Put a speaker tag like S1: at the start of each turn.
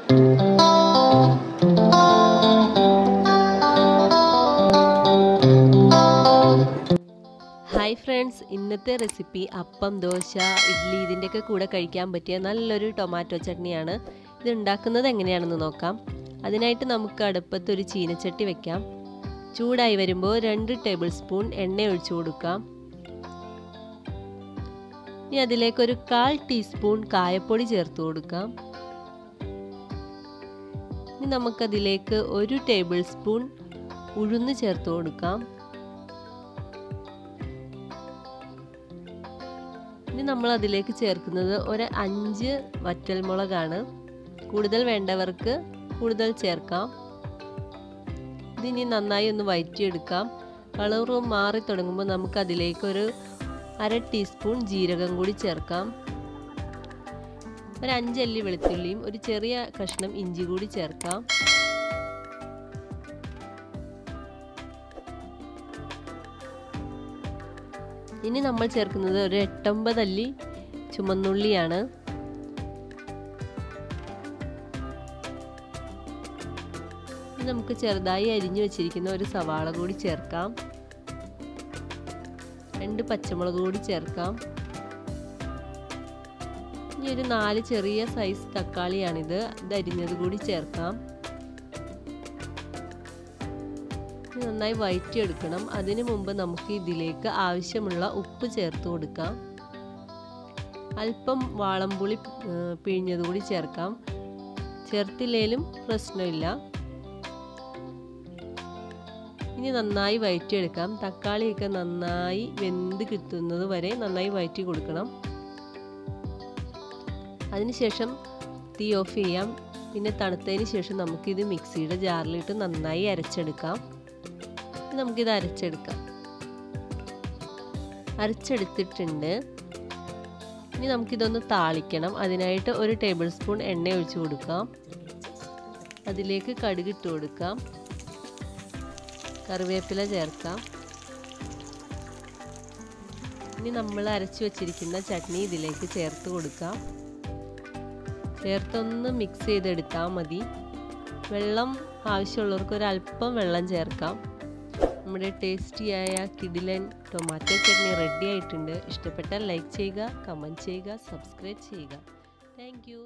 S1: Hi friends, ഇന്നത്തെ recipe അപ്പം, ദോശ, ഇഡ്ഡലി ഇതിൻ്റെയൊക്കെ കൂടെ കഴിക്കാൻ പറ്റിയ നല്ലൊരു ടൊമാറ്റോ ചട്നിയാണ്. ഇത് ഉണ്ടാക്കുന്നത് എങ്ങനെയാണെന്ന് നോക്കാം. അതിനായിട്ട് നമുക്ക് അടുപ്പത്ത് ഒരു ചീനച്ചട്ടി വെക്കാം. ചൂടായി വരുമ്പോൾ 2 ടേബിൾ സ്പൂൺ എണ്ണ ഒഴിച്ചു കൊടുക്കാം. ഇനി അതിലേക്ക് ഒരു 1/4 ടീസ്പൂൺ കായപ്പൊടി ചേർത്ത് കൊടുക്കാം. ഇനി നമുക്കതിലേക്ക് 1 ടേബിൾ സ്പൂൺ ഉഴുന്ന് ചേർത്ത് കൊടുക്കാം. ഇനി നമ്മൾ അതിലേക്ക് ചേർക്കുന്നത് ഒരു 5 വറ്റൽമുളകാണ്. കൂടുതൽ വേണ്ടവർക്ക് കൂടുതൽ ചേർക്കാം. ഇതിനി നന്നായി ഒന്ന് വഴറ്റിയെടുക്കാം. കളർ മാറി തുടങ്ങുമ്പോൾ നമുക്ക് അതിലേക്ക് ഒരു 1/2 ടീസ്പൂൺ ജീരകം കൂടി ചേർക്കാം. ഒരു 5 അല്ലി വെളുത്തുള്ളിയും ഒരു ചെറിയ കഷ്ണം ഇഞ്ചി കൂടി ചേർക്കാം. ഇനി നമ്മൾ ചേർക്കുന്നത് ഒരു 8-9 അല്ലി ചുമന്നുള്ളിയാണ്. നമുക്ക് ചെറുതായി അരിഞ്ഞു വെച്ചിരിക്കുന്ന ഒരു സവാള കൂടി ചേർക്കാം. 2 പച്ചമുളക് കൂടി ചേർക്കാം. ഇനി ഒരു 4 ചെറിയ സൈസ് തക്കാളിയാണിത്. ഇത് അരിഞ്ഞത് കൂടി ചേർക്കാം. നന്നായി വഴറ്റിയെടുക്കണം. അതിനു മുമ്പ് നമുക്ക് ഇതിലേക്ക് ആവശ്യമുള്ള ഉപ്പ് ചേർത്ത് കൊടുക്കാം. അല്പം വാളംപുളി പിഴിഞ്ഞത് കൂടി ചേർക്കാം. ചേർത്തില്ലേലും പ്രശ്നമില്ല. ഇനി നന്നായി വഴറ്റിയെടുക്കാം. തക്കാളിയൊക്കെ നന്നായി വെന്ത് കിട്ടുന്നത് വരെ നന്നായി വഴറ്റി കൊടുക്കണം. അതിനുശേഷം തീ ഓഫ് ചെയ്യാം. പിന്നെ തണുത്തതിന് ശേഷം നമുക്കിത് മിക്സിയുടെ ജാറിലിട്ട് നന്നായി അരച്ചെടുക്കാം. നമുക്കിത് അരച്ചെടുത്തിട്ടുണ്ട്. ഇനി നമുക്കിതൊന്ന് താളിക്കണം. അതിനായിട്ട് ഒരു ടേബിൾ സ്പൂൺ എണ്ണ ഒഴിച്ചു കൊടുക്കാം. അതിലേക്ക് കടുക് ഇട്ട് കൊടുക്കാം. കറിവേപ്പില ചേർക്കാം. ഇനി നമ്മൾ അരച്ചു വച്ചിരിക്കുന്ന ചട്നി ഇതിലേക്ക് ചേർത്ത് കൊടുക്കാം. ചേർത്തൊന്ന് മിക്സ് ചെയ്തെടുത്താൽ മതി. വെള്ളം ആവശ്യമുള്ളവർക്ക് ഒരല്പം വെള്ളം ചേർക്കാം. നമ്മുടെ ടേസ്റ്റിയായ കിടിലൻ ടൊമാറ്റോ ചട്നി റെഡി ആയിട്ടുണ്ട്. ഇഷ്ടപ്പെട്ടാൽ ലൈക്ക് ചെയ്യുക, കമൻറ്റ് ചെയ്യുക, സബ്സ്ക്രൈബ് ചെയ്യുക. Thank you.